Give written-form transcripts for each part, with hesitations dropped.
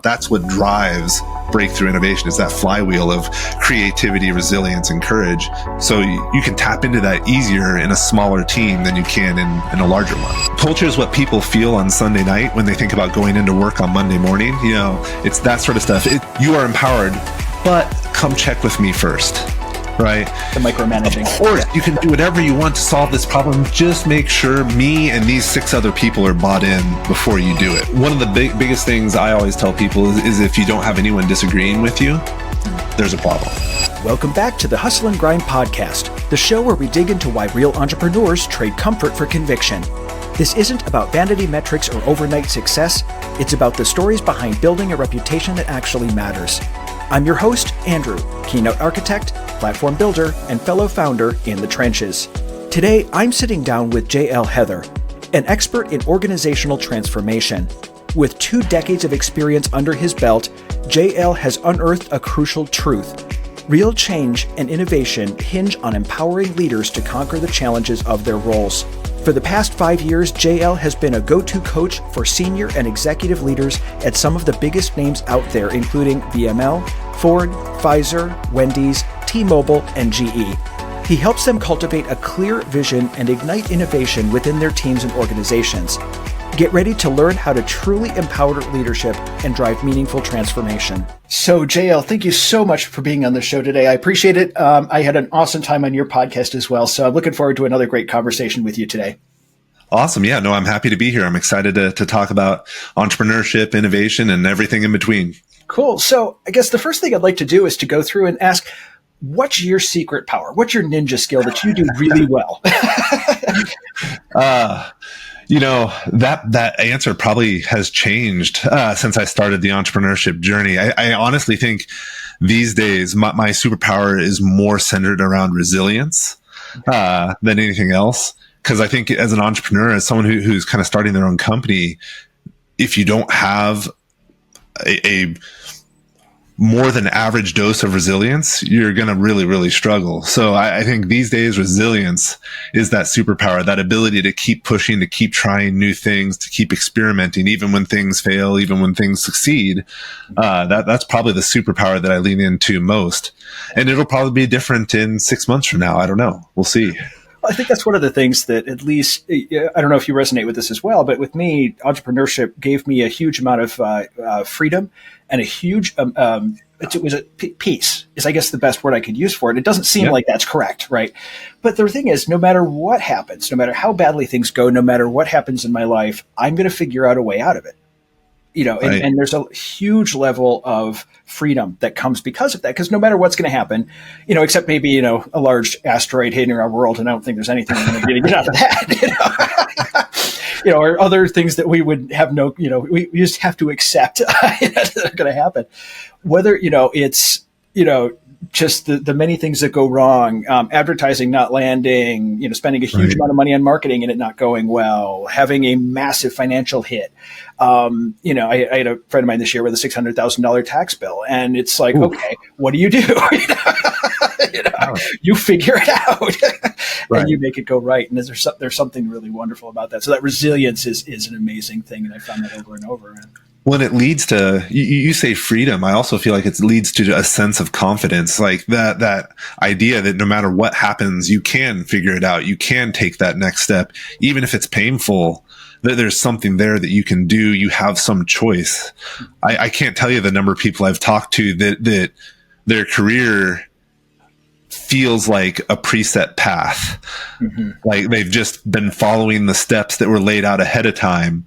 That's what drives breakthrough innovation, is that flywheel of creativity, resilience, and courage. So you can tap into that easier in a smaller team than you can in a larger one. Culture is what people feel on Sunday night when they think about going into work on Monday morning. It's that sort of stuff. You are empowered, but come check with me first. Right? The micromanaging. Of course, you can do whatever you want to solve this problem. Just make sure me and these 6 other people are bought in before you do it. One of the biggest things I always tell people is if you don't have anyone disagreeing with you, there's a problem. Welcome back to the Hustle and Grind podcast, the show where we dig into why real entrepreneurs trade comfort for conviction. This isn't about vanity metrics or overnight success. It's about the stories behind building a reputation that actually matters. I'm your host, Andrew, keynote architect, platform builder, and fellow founder in the trenches. Today, I'm sitting down with JL Heather, an expert in organizational transformation. With 2 decades of experience under his belt, JL has unearthed a crucial truth. Real change and innovation hinge on empowering leaders to conquer the challenges of their roles. For the past 5 years, JL has been a go-to coach for senior and executive leaders at some of the biggest names out there, including VML, Ford, Pfizer, Wendy's, T-Mobile, and GE. He helps them cultivate a clear vision and ignite innovation within their teams and organizations. Get ready to learn how to truly empower leadership and drive meaningful transformation. So, JL, thank you so much for being on the show today. I appreciate it. I had an awesome time on your podcast as well. So I'm looking forward to another great conversation with you today. Awesome. Yeah, no, I'm happy to be here. I'm excited to talk about entrepreneurship, innovation, and everything in between. Cool. So I guess the first thing I'd like to do is to go through and ask, what's your secret power? What's your ninja skill that you do really well? That answer probably has changed since I started the entrepreneurship journey. I honestly think these days my superpower is more centered around resilience than anything else. Because I think as an entrepreneur, as someone who's kind of starting their own company, if you don't have a more than average dose of resilience, you're going to really, really struggle. So I think these days resilience is that superpower, that ability to keep pushing, to keep trying new things, to keep experimenting, even when things fail, even when things succeed. That's probably the superpower that I lean into most. And it'll probably be different in 6 months from now. I don't know. We'll see. I think that's one of the things that, at least, I don't know if you resonate with this as well, but with me, entrepreneurship gave me a huge amount of freedom and a huge, it was a peace is, I guess, the best word I could use for it. It doesn't seem like that's correct, right? But the thing is, no matter what happens, no matter how badly things go, no matter what happens in my life, I'm going to figure out a way out of it. Right. And there's a huge level of freedom that comes because of that. Because no matter what's going to happen, except maybe, a large asteroid hitting our world, and I don't think there's anything we're going to get out of that, or other things that we would have we just have to accept that are going to happen. Whether, it's, just the many things that go wrong, advertising not landing, spending a huge amount of money on marketing and it not going well, having a massive financial hit. I had a friend of mine this year with a $600,000 tax bill, and it's like, okay, what do? You figure it out and you make it go right. And there's something really wonderful about that. So that resilience is an amazing thing. And I found that over and over. When it leads to, you say freedom, I also feel like it leads to a sense of confidence, like that idea that no matter what happens, you can figure it out. You can take that next step, even if it's painful, that there's something there that you can do. You have some choice. I can't tell you the number of people I've talked to that their career feels like a preset path. Mm-hmm. Like they've just been following the steps that were laid out ahead of time.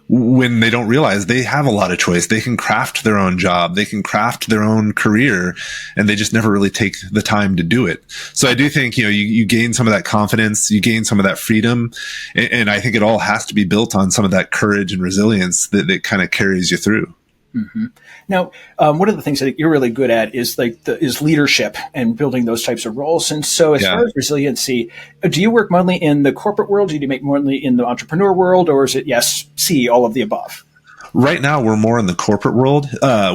When they don't realize they have a lot of choice. They can craft their own job. They can craft their own career, and they just never really take the time to do it. So I do think, you gain some of that confidence, you gain some of that freedom. And I think it all has to be built on some of that courage and resilience that kind of carries you through. Mm-hmm. Now, one of the things that you're really good at is is leadership and building those types of roles. And so as far as resiliency, do you work mainly in the corporate world? Do you make mainly in the entrepreneur world, or is it C, all of the above? Right now, we're more in the corporate world.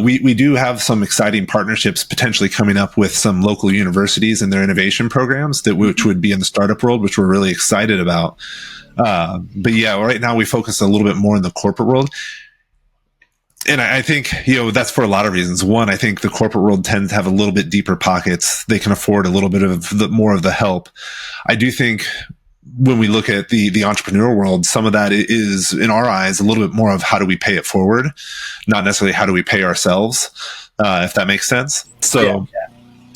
We do have some exciting partnerships potentially coming up with some local universities and their innovation programs which would be in the startup world, which we're really excited about. But right now we focus a little bit more in the corporate world. And I think, that's for a lot of reasons. One, I think the corporate world tends to have a little bit deeper pockets. They can afford a little bit of more of the help. I do think when we look at the entrepreneur world, some of that is, in our eyes, a little bit more of how do we pay it forward, not necessarily how do we pay ourselves, if that makes sense. So,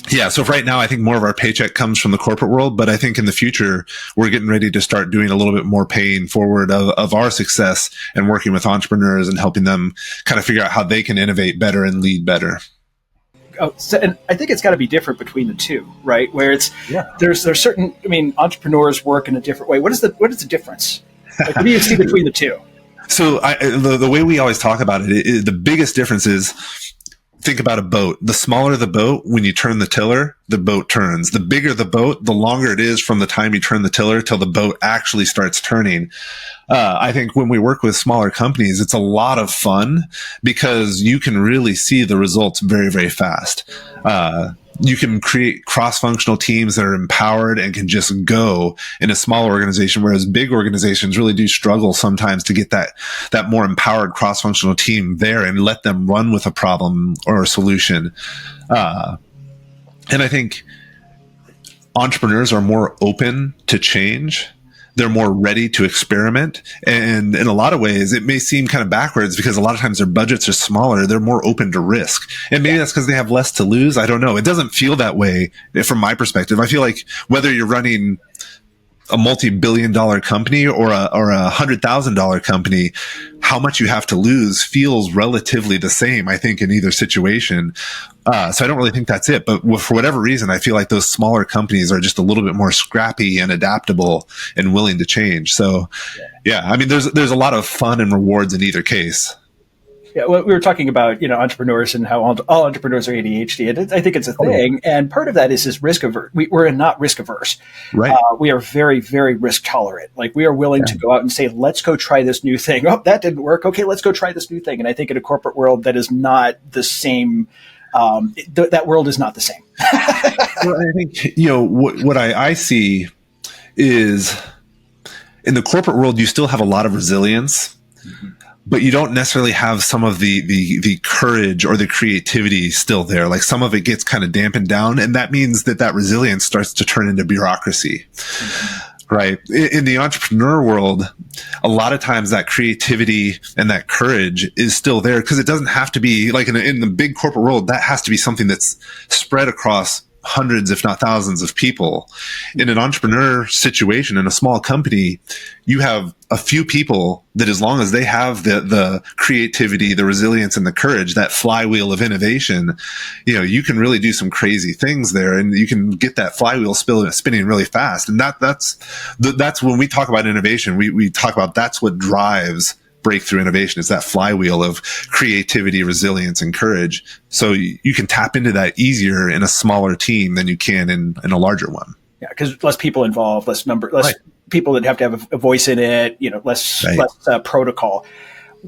yeah. So right now, I think more of our paycheck comes from the corporate world, but I think in the future, we're getting ready to start doing a little bit more paying forward of our success and working with entrepreneurs and helping them kind of figure out how they can innovate better and lead better. Oh, so, and I think it's got to be different between the two, right? Where there's certain, entrepreneurs work in a different way. What is the difference? Like, what do you see between the two? So the way we always talk about it is the biggest difference is, think about a boat. The smaller the boat, when you turn the tiller, the boat turns. The bigger the boat, the longer it is from the time you turn the tiller till the boat actually starts turning. I think when we work with smaller companies, it's a lot of fun because you can really see the results very, very fast. You can create cross-functional teams that are empowered and can just go in a small organization, whereas big organizations really do struggle sometimes to get that more empowered cross-functional team there and let them run with a problem or a solution. And I think entrepreneurs are more open to change. They're more ready to experiment. And in a lot of ways, it may seem kind of backwards because a lot of times their budgets are smaller. They're more open to risk. And maybe that's because they have less to lose. I don't know. It doesn't feel that way from my perspective. I feel like whether you're running a multi-billion-dollar company or a $100,000 company, how much you have to lose feels relatively the same, I think, in either situation. So I don't really think that's it. But for whatever reason, I feel like those smaller companies are just a little bit more scrappy and adaptable and willing to change. So, yeah, there's a lot of fun and rewards in either case. Yeah, well, we were talking about entrepreneurs and how all entrepreneurs are ADHD, and I think it's a thing. And part of that is risk averse. We're not risk averse, right? We are very, very risk tolerant. Like, we are willing to go out and say, "Let's go try this new thing." Oh, that didn't work. Okay, let's go try this new thing. And I think in a corporate world, that is not the same. That world is not the same. Well, I think what I see is in the corporate world, you still have a lot of resilience. Mm-hmm. But you don't necessarily have some of the courage or the creativity still there. Like, some of it gets kind of dampened down, and that means that resilience starts to turn into bureaucracy. Mm-hmm. Right? In the entrepreneur world, a lot of times that creativity and that courage is still there because it doesn't have to be like in the big corporate world. That has to be something that's spread across hundreds, if not thousands of people. In an entrepreneur situation, in a small company, you have a few people that, as long as they have the creativity, the resilience, and the courage, that flywheel of innovation, you can really do some crazy things there, and you can get that flywheel spinning really fast. And that's when we talk about innovation, we talk about that's what drives breakthrough innovation, is that flywheel of creativity, resilience, and courage. So you can tap into that easier in a smaller team than you can in a larger one. Yeah, because less people involved, less people that have to have a voice in it, less protocol.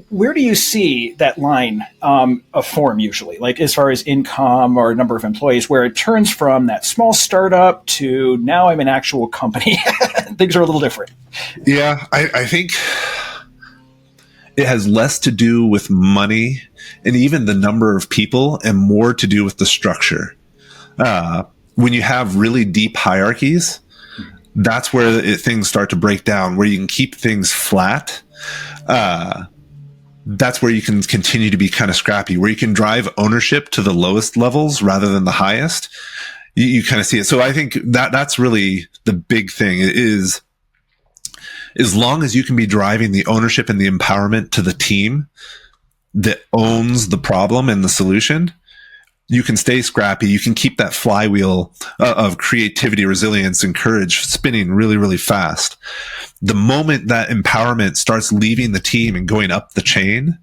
Where do you see that line of form usually, like as far as income or number of employees, where it turns from that small startup to now I'm an actual company? Things are a little different. Yeah, I think it has less to do with money and even the number of people and more to do with the structure. When you have really deep hierarchies, that's where things start to break down, where you can keep things flat. That's where you can continue to be kind of scrappy, where you can drive ownership to the lowest levels rather than the highest. You kind of see it. So I think that's really the big thing is, as long as you can be driving the ownership and the empowerment to the team that owns the problem and the solution, you can stay scrappy. You can keep that flywheel of creativity, resilience, and courage spinning really, really fast. The moment that empowerment starts leaving the team and going up the chain,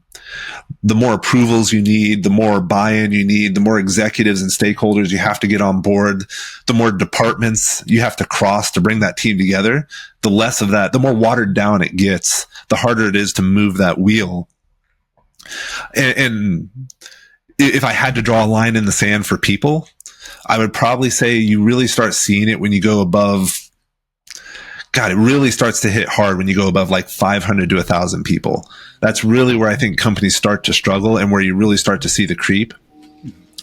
the more approvals you need, the more buy-in you need, the more executives and stakeholders you have to get on board, the more departments you have to cross to bring that team together, the less of that, the more watered down it gets, the harder it is to move that wheel. And if I had to draw a line in the sand for people, I would probably say you really start seeing it when you go above God, it really starts to hit hard when you go above like 500 to 1,000 people. That's really where I think companies start to struggle and where you really start to see the creep.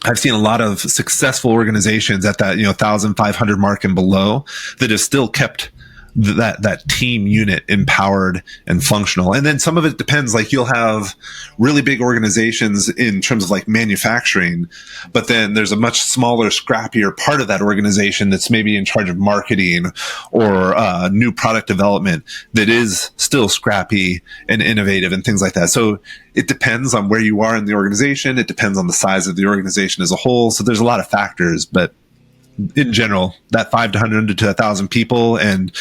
I've seen a lot of successful organizations at that 1,500 mark and below that have still kept that team unit empowered and functional. And then some of it depends, like you'll have really big organizations in terms of like manufacturing, but then there's a much smaller, scrappier part of that organization that's maybe in charge of marketing or new product development that is still scrappy and innovative and things like that. So it depends on where you are in the organization. It depends on the size of the organization as a whole. So there's a lot of factors, but in general, that 500 to 1,000 people and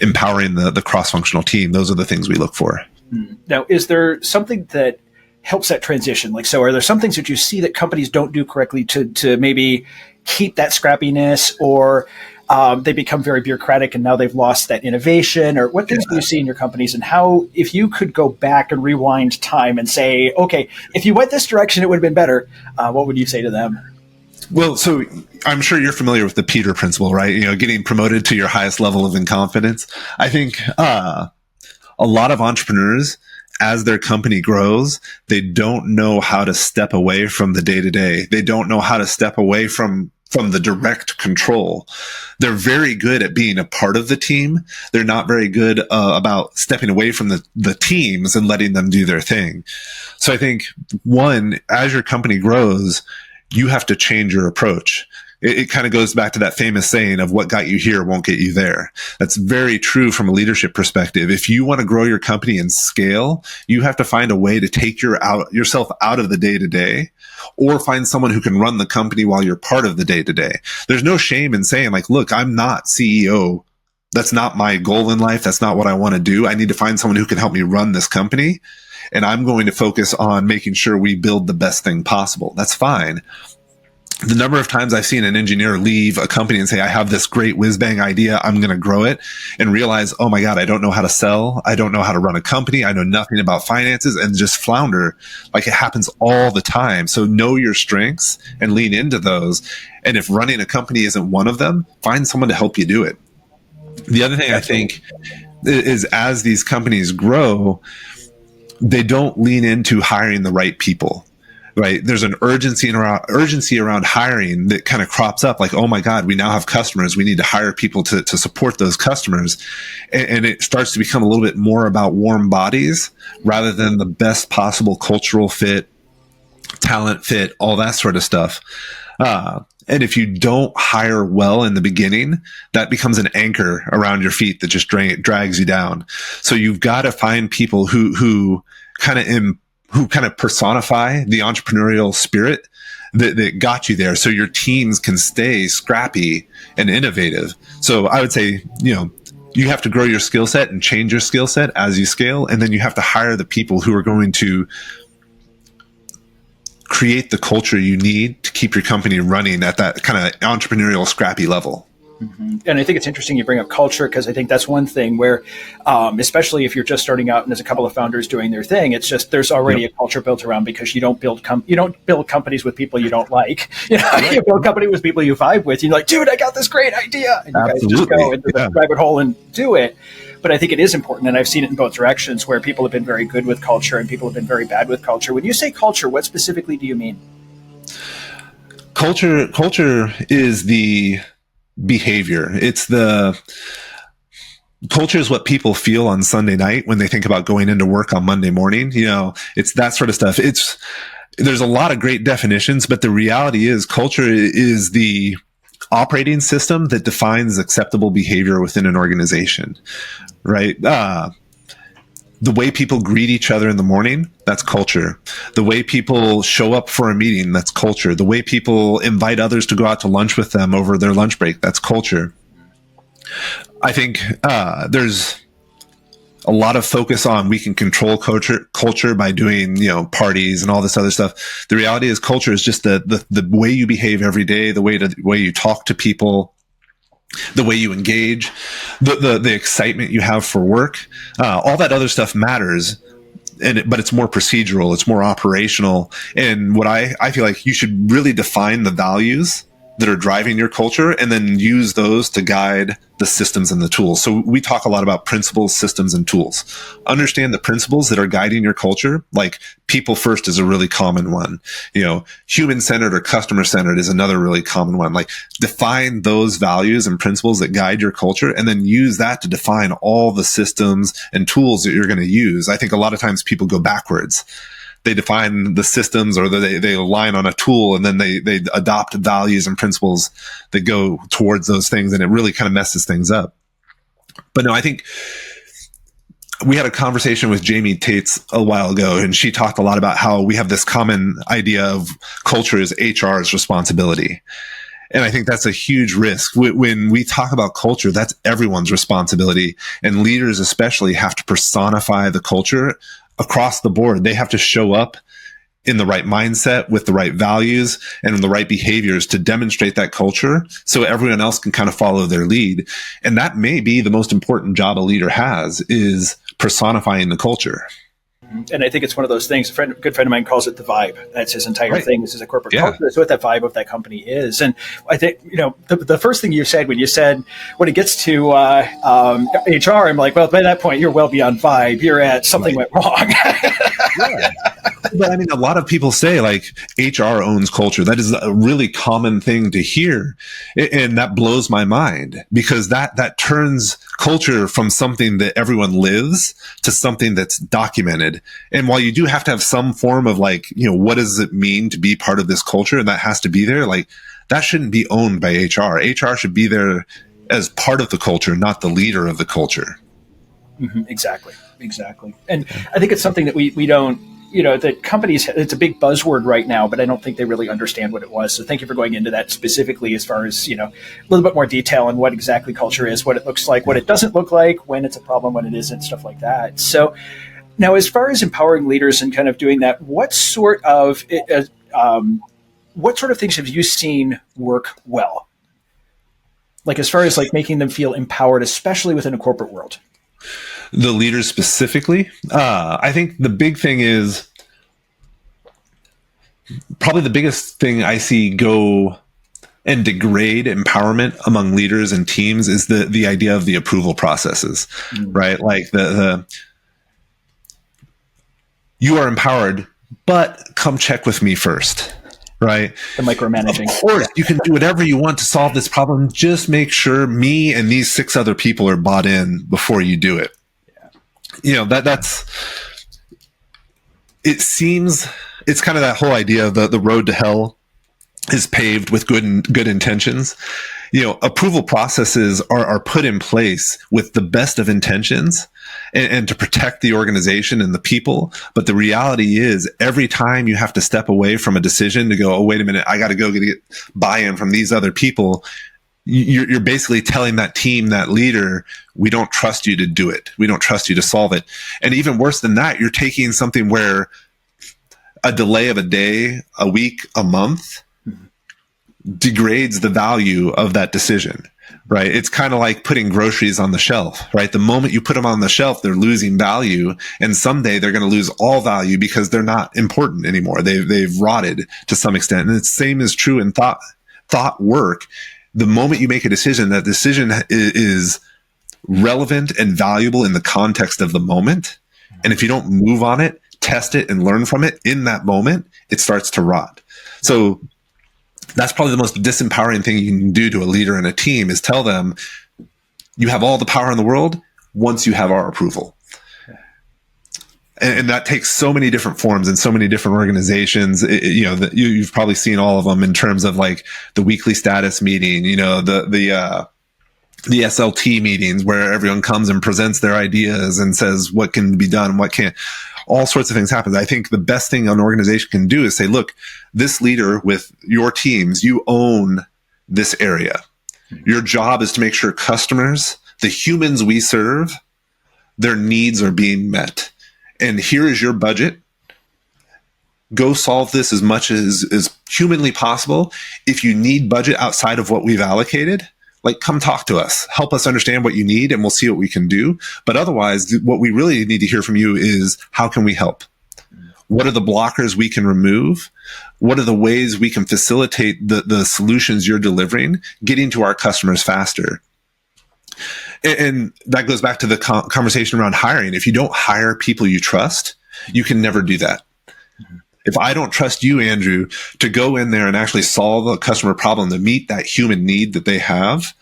empowering the cross-functional team, those are the things we look for. Now, is there something that helps that transition? Like, so are there some things that you see that companies don't do correctly to maybe keep that scrappiness, or they become very bureaucratic and now they've lost that innovation? Or what things do you see in your companies, and how, if you could go back and rewind time and say, okay, if you went this direction, it would have been better, what would you say to them? Well, so I'm sure you're familiar with the Peter principle, right? Getting promoted to your highest level of incompetence. I think a lot of entrepreneurs, as their company grows, they don't know how to step away from the day-to-day. They don't know how to step away from the direct control. They're very good at being a part of the team. They're not very good about stepping away from the teams and letting them do their thing. So I think, one, as your company grows, you have to change your approach. It kind of goes back to that famous saying of what got you here won't get you there. That's very true from a leadership perspective. If you want to grow your company and scale, you have to find a way to take yourself out of the day-to-day, or find someone who can run the company while you're part of the day-to-day. There's no shame in saying, like, look, I'm not CEO. That's not my goal in life. That's not what I want to do. I need to find someone who can help me run this company. And I'm going to focus on making sure we build the best thing possible. That's fine. The number of times I've seen an engineer leave a company and say, I have this great whiz-bang idea, I'm going to grow it, and realize, oh my God, I don't know how to sell. I don't know how to run a company. I know nothing about finances, and just flounder. Like, it happens all the time. So know your strengths and lean into those. And if running a company isn't one of them, find someone to help you do it. The other thing I think is, as these companies grow, they don't lean into hiring the right people, right? There's an urgency around hiring that kind of crops up, like, oh my God, we now have customers. We need to hire people to support those customers. And it starts to become a little bit more about warm bodies rather than the best possible cultural fit, talent fit, all that sort of stuff. And if you don't hire well in the beginning, that becomes an anchor around your feet that just drags you down. So you've got to find people who kind of personify the entrepreneurial spirit that got you there, so your teams can stay scrappy and innovative. So I would say, you have to grow your skill set and change your skill set as you scale. And then you have to hire the people who are going to create the culture you need to keep your company running at that kind of entrepreneurial scrappy level. Mm-hmm. And I think it's interesting you bring up culture, because I think that's one thing where, especially if you're just starting out and there's a couple of founders doing their thing, it's just, there's already a culture built around, because you don't build companies with people you don't like. Right. You build a company with people you vibe with. You're like, dude, I got this great idea, and you guys just go into the rabbit hole and do it. But I think it is important, and I've seen it in both directions, where people have been very good with culture and people have been very bad with culture. When you say culture, what specifically do you mean? Culture is the behavior. Culture is what people feel on Sunday night when they think about going into work on Monday morning. It's that sort of stuff. There's a lot of great definitions, but the reality is culture is the operating system that defines acceptable behavior within an organization, right? The way people greet each other in the morning, that's culture. The way people show up for a meeting, that's culture. The way people invite others to go out to lunch with them over their lunch break, that's culture. I think there's a lot of focus on, we can control culture by doing, parties and all this other stuff. The reality is, culture is just the way you behave every day, the way you talk to people, the way you engage, the excitement you have for work. All that other stuff matters, but it's more procedural, it's more operational. And what I feel like you should really define the values that are driving your culture, and then use those to guide the systems and the tools. So we talk a lot about principles, systems, and tools. Understand the principles that are guiding your culture. Like people first is a really common one. Human-centered or customer-centered is another really common one. Like define those values and principles that guide your culture, and then use that to define all the systems and tools that you're going to use. I think a lot of times people go backwards. They define the systems, or they align on a tool, and then they adopt values and principles that go towards those things, and it really kind of messes things up. But no, I think we had a conversation with Jamie Tates a while ago, and she talked a lot about how we have this common idea of culture is HR's responsibility. And I think that's a huge risk. When we talk about culture, that's everyone's responsibility. And leaders especially have to personify the culture across the board. They have to show up in the right mindset with the right values and the right behaviors to demonstrate that culture so everyone else can kind of follow their lead. And that may be the most important job a leader has, is personifying the culture. And I think it's one of those things. A good friend of mine calls it the vibe. That's his entire thing. This is a corporate culture. That's what that vibe of that company is. And I think, the first thing you said when it gets to HR, I'm like, well, by that point, you're well beyond vibe. You're at something went wrong. But I mean, a lot of people say like HR owns culture. That is a really common thing to hear. And that blows my mind, because that turns culture from something that everyone lives to something that's documented. And while you do have to have some form of like, what does it mean to be part of this culture? And that has to be there. Like that shouldn't be owned by HR. HR should be there as part of the culture, not the leader of the culture. Mm-hmm. Exactly. And I think it's something that we don't, that companies, it's a big buzzword right now, but I don't think they really understand what it was. So thank you for going into that specifically as far as, a little bit more detail on what exactly culture is, what it looks like, what it doesn't look like, when it's a problem, when it isn't, stuff like that. So now, as far as empowering leaders and kind of doing that, what sort of things have you seen work well? Like as far as like making them feel empowered, especially within a corporate world? The leaders specifically, I think the big thing is probably the biggest thing I see go and degrade empowerment among leaders and teams is the idea of the approval processes, right? Like you are empowered, but come check with me first, right? The micromanaging. Of course, you can do whatever you want to solve this problem. Just make sure me and these 6 other people are bought in before you do it. That's it seems it's kind of that whole idea of the road to hell is paved with good intentions. Approval processes are put in place with the best of intentions and to protect the organization and the people. But the reality is every time you have to step away from a decision to go, oh, wait a minute, I got to go get buy-in from these other people. You're basically telling that team, that leader, we don't trust you to do it. We don't trust you to solve it. And even worse than that, you're taking something where a delay of a day, a week, a month degrades the value of that decision, right? It's kind of like putting groceries on the shelf, right? The moment you put them on the shelf, they're losing value. And someday they're going to lose all value because they're not important anymore. They've rotted to some extent. And the same is true in thought work. The moment you make a decision, that decision is relevant and valuable in the context of the moment. And if you don't move on it, test it, and learn from it in that moment, it starts to rot. So that's probably the most disempowering thing you can do to a leader and a team, is tell them you have all the power in the world once you have our approval. And that takes so many different forms in so many different organizations. You've probably seen all of them in terms of like the weekly status meeting, the SLT meetings where everyone comes and presents their ideas and says what can be done and what can't. All sorts of things happen. I think the best thing an organization can do is say, look, this leader with your teams, you own this area. Your job is to make sure customers, the humans we serve, their needs are being met. And here is your budget. Go solve this as much as humanly possible. If you need budget outside of what we've allocated, like come talk to us, help us understand what you need, and we'll see what we can do. But otherwise, what we really need to hear from you is, how can we help? What are the blockers we can remove? What are the ways we can facilitate the solutions you're delivering, getting to our customers faster? And that goes back to the conversation around hiring. If you don't hire people you trust, you can never do that. If I don't trust you, Andrew, to go in there and actually solve a customer problem, to meet that human need that they have,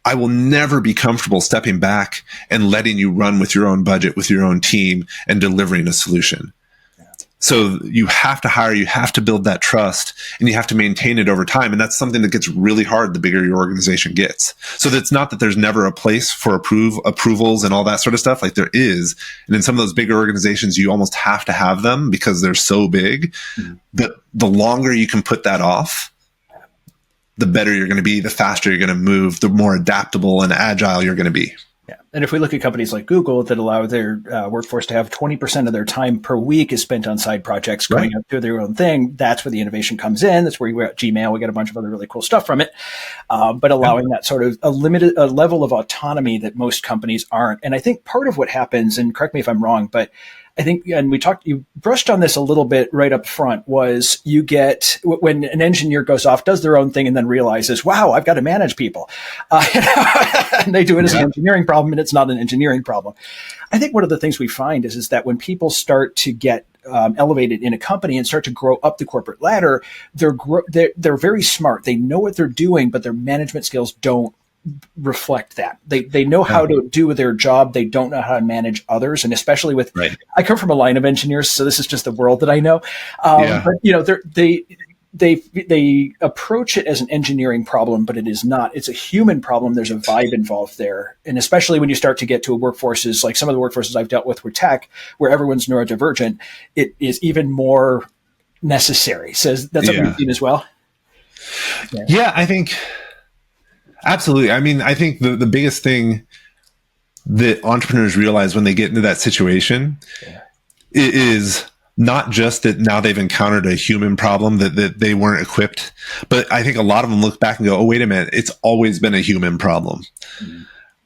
I will never be comfortable stepping back and letting you run with your own budget, with your own team, and delivering a solution. So you have to hire, you have to build that trust, and you have to maintain it over time. And that's something that gets really hard the bigger your organization gets. So that's not that there's never a place for approvals and all that sort of stuff. Like there is. And in some of those bigger organizations, you almost have to have them because they're so big. But the longer you can put that off, the better you're going to be, the faster you're going to move, the more adaptable and agile you're going to be. Yeah. And if we look at companies like Google that allow their workforce to have 20% of their time per week is spent on side projects, going out to their own thing, that's where the innovation comes in. That's where you at Gmail. We get a bunch of other really cool stuff from it. But allowing that sort of a level of autonomy that most companies aren't. And I think part of what happens, and correct me if I'm wrong, but I think, and you brushed on this a little bit right up front, was you get, when an engineer goes off, does their own thing, and then realizes, wow, I've got to manage people. And they do it as an engineering problem, and it's not an engineering problem. I think one of the things we find is that when people start to get elevated in a company and start to grow up the corporate ladder, they're very smart. They know what they're doing, but their management skills don't reflect that. They know how to do their job. They don't know how to manage others. And especially with, I come from a line of engineers, so this is just the world that I know. But they approach it as an engineering problem, but it is not. It's a human problem. There's a vibe involved there. And especially when you start to get to workforces, like some of the workforces I've dealt with tech, where everyone's neurodivergent, it is even more necessary. So that's something you've seen as well? Yeah, I think absolutely. I mean, I think the biggest thing that entrepreneurs realize when they get into that situation is not just that now they've encountered a human problem that they weren't equipped, but I think a lot of them look back and go, oh, wait a minute, it's always been a human problem.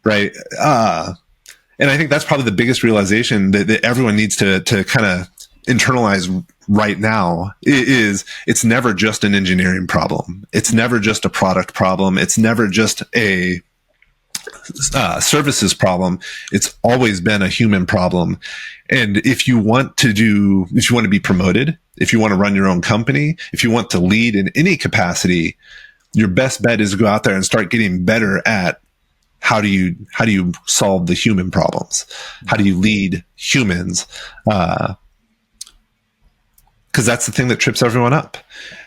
Right. And I think that's probably the biggest realization that everyone needs to kind of internalize right now is it's never just an engineering problem. It's never just a product problem. It's never just a services problem. It's always been a human problem. And if you want to be promoted, if you want to run your own company, if you want to lead in any capacity, your best bet is to go out there and start getting better at how do you solve the human problems? How do you lead humans? Because that's the thing that trips everyone up.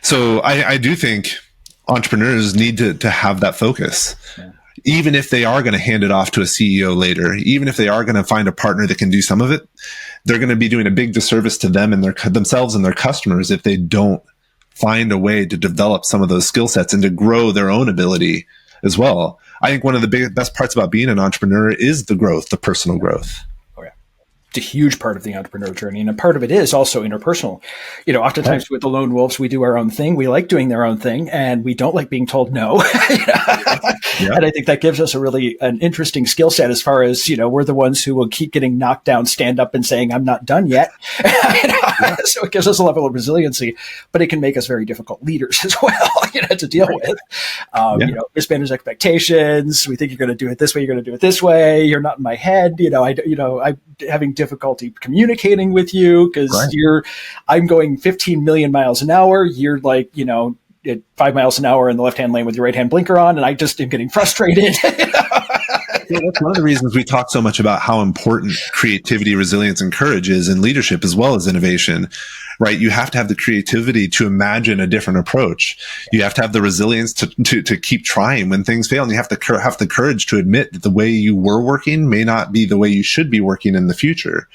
So I do think entrepreneurs need to have that focus. Even if they are going to hand it off to a CEO later, even if they are going to find a partner that can do some of it, they're going to be doing a big disservice to them and themselves and their customers if they don't find a way to develop some of those skill sets and to grow their own ability as well. I think one of the best parts about being an entrepreneur is the growth, the personal growth. It's a huge part of the entrepreneur journey. And a part of it is also interpersonal. Oftentimes with the lone wolves, we do our own thing. We like doing their own thing and we don't like being told no. And I think that gives us an interesting skill set as far as, we're the ones who will keep getting knocked down, stand up and saying, I'm not done yet. So it gives us a level of resiliency, but it can make us very difficult leaders as well, to deal with. Mismanaged expectations. We think you're going to do it this way. You're going to do it this way. You're not in my head. I'm having difficulty communicating with you because I'm going 15 million miles an hour. You're like, at 5 miles an hour in the left-hand lane with your right-hand blinker on. And I just am getting frustrated. That's one of the reasons we talk so much about how important creativity, resilience, and courage is in leadership as well as innovation, right? You have to have the creativity to imagine a different approach. You have to have the resilience to keep trying when things fail. And you have to have the courage to admit that the way you were working may not be the way you should be working in the future.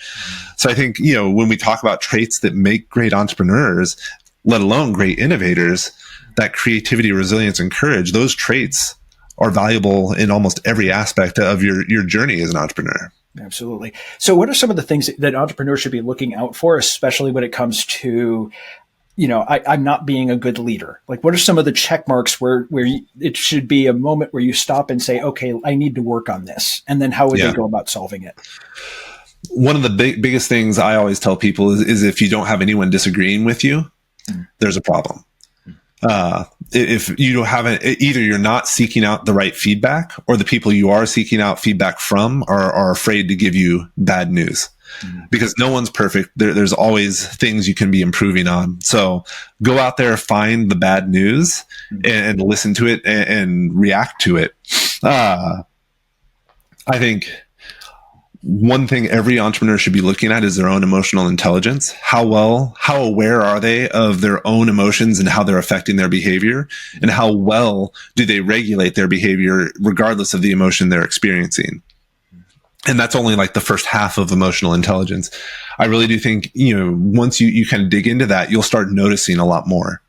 So I think, when we talk about traits that make great entrepreneurs, let alone great innovators, that creativity, resilience, and courage, those traits are valuable in almost every aspect of your journey as an entrepreneur. Absolutely. So what are some of the things that entrepreneurs should be looking out for, especially when it comes to, I'm not being a good leader? Like, what are some of the check marks where it should be a moment where you stop and say, okay, I need to work on this? And then how would they go about solving it? one of the biggest things I always tell people is if you don't have anyone disagreeing with you, there's a problem. If you don't have either you're not seeking out the right feedback, or the people you are seeking out feedback from are afraid to give you bad news. Because no one's perfect. There's always things you can be improving on. So go out there, find the bad news and listen to it and react to it. I think one thing every entrepreneur should be looking at is their own emotional intelligence. How aware are they of their own emotions and how they're affecting their behavior? And how well do they regulate their behavior regardless of the emotion they're experiencing? And that's only like the first half of emotional intelligence. I really do think, once you kind of dig into that, you'll start noticing a lot more,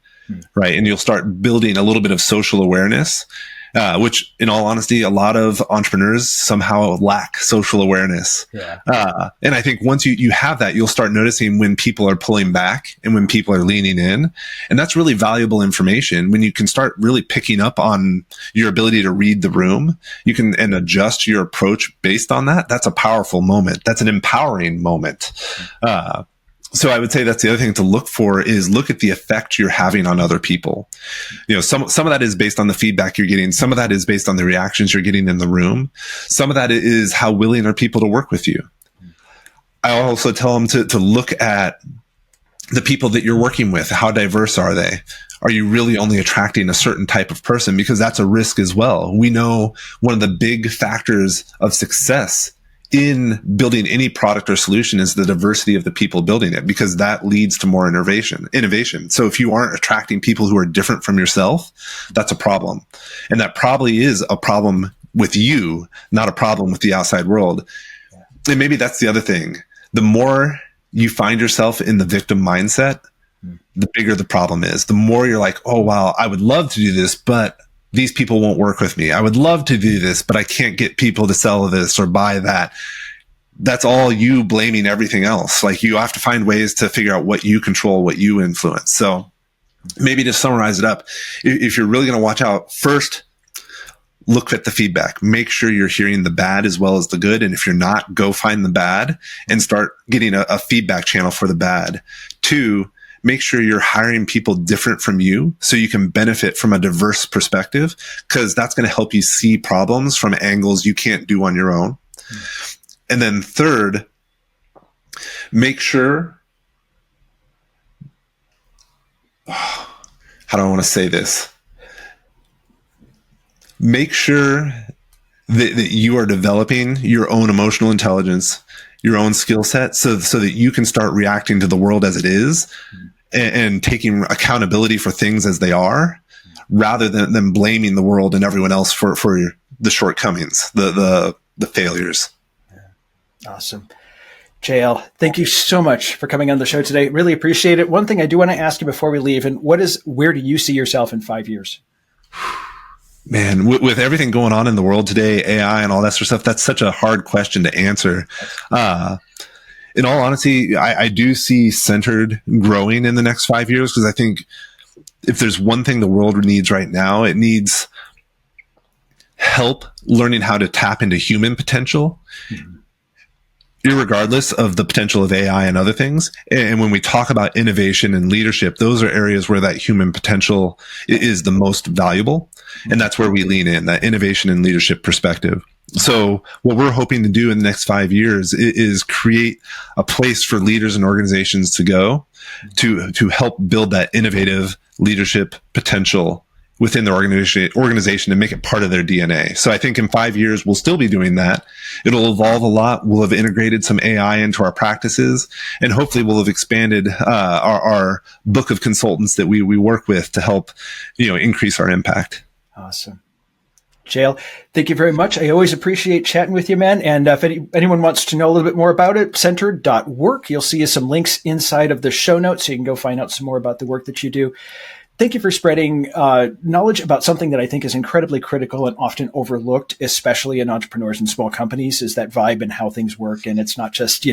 right? And you'll start building a little bit of social awareness, which in all honesty, a lot of entrepreneurs somehow lack social awareness. Yeah. And I think once you have that, you'll start noticing when people are pulling back and when people are leaning in. And that's really valuable information. When you can start really picking up on your ability to read the room, and adjust your approach based on that. That's a powerful moment. That's an empowering moment. So I would say that's the other thing to look for is look at the effect you're having on other people. Some of that is based on the feedback you're getting. Some of that is based on the reactions you're getting in the room. Some of that is how willing are people to work with you. I also tell them to look at the people that you're working with. How diverse are they? Are you really only attracting a certain type of person? Because that's a risk as well. We know one of the big factors of success in building any product or solution is the diversity of the people building it, because that leads to more innovation. So if you aren't attracting people who are different from yourself, that's a problem. And that probably is a problem with you, not a problem with the outside world. And maybe that's the other thing. The more you find yourself in the victim mindset, the bigger the problem is. The more you're like, oh, wow, I would love to do this, but these people won't work with me. I would love to do this, but I can't get people to sell this or buy that. That's all you blaming everything else. Like, you have to find ways to figure out what you control, what you influence. So maybe to summarize it up, if you're really going to watch out, first, look at the feedback. Make sure you're hearing the bad as well as the good. And if you're not, go find the bad and start getting a feedback channel for the bad. 2, make sure you're hiring people different from you so you can benefit from a diverse perspective, because that's going to help you see problems from angles you can't do on your own. And then 3rd, make sure, how do I want to say this? Make sure that you are developing your own emotional intelligence, your own skill set, so that you can start reacting to the world as it is and taking accountability for things as they are, rather than blaming the world and everyone else for the shortcomings, the failures. Awesome. JL, thank you so much for coming on the show today. Really appreciate it. One thing I do want to ask you before we leave, and where do you see yourself in 5 years? Man, with everything going on in the world today, AI and all that sort of stuff, that's such a hard question to answer. In all honesty, I do see centered growing in the next 5 years, because I think if there's one thing the world needs right now, it needs help learning how to tap into human potential, irregardless of the potential of AI and other things. And when we talk about innovation and leadership, those are areas where that human potential is the most valuable. And that's where we lean in, that innovation and leadership perspective. So what we're hoping to do in the next 5 years is create a place for leaders and organizations to go to help build that innovative leadership potential within the organization and make it part of their DNA. So I think in 5 years, we'll still be doing that. It'll evolve a lot. We'll have integrated some AI into our practices, and hopefully we'll have expanded our book of consultants that we work with to help, increase our impact. Awesome. JL, thank you very much. I always appreciate chatting with you, man. And if anyone wants to know a little bit more about it, centered.work, you'll see some links inside of the show notes so you can go find out some more about the work that you do. Thank you for spreading knowledge about something that I think is incredibly critical and often overlooked, especially in entrepreneurs and small companies, is that vibe and how things work. And it's not just,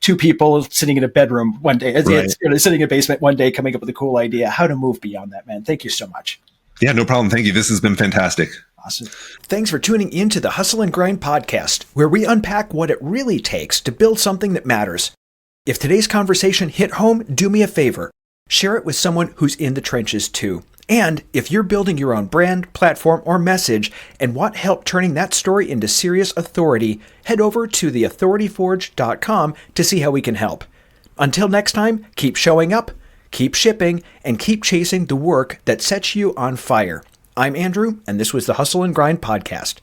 two people sitting in a bedroom one day, Right. It's sitting in a basement one day, coming up with a cool idea, how to move beyond that, man. Thank you so much. Yeah, no problem. Thank you. This has been fantastic. Awesome. Thanks for tuning in to the Hustle and Grind podcast, where we unpack what it really takes to build something that matters. If today's conversation hit home, do me a favor. Share it with someone who's in the trenches too. And if you're building your own brand, platform, or message and want help turning that story into serious authority, head over to theauthorityforge.com to see how we can help. Until next time, keep showing up, keep shipping, and keep chasing the work that sets you on fire. I'm Andrew, and this was the Hustle and Grind podcast.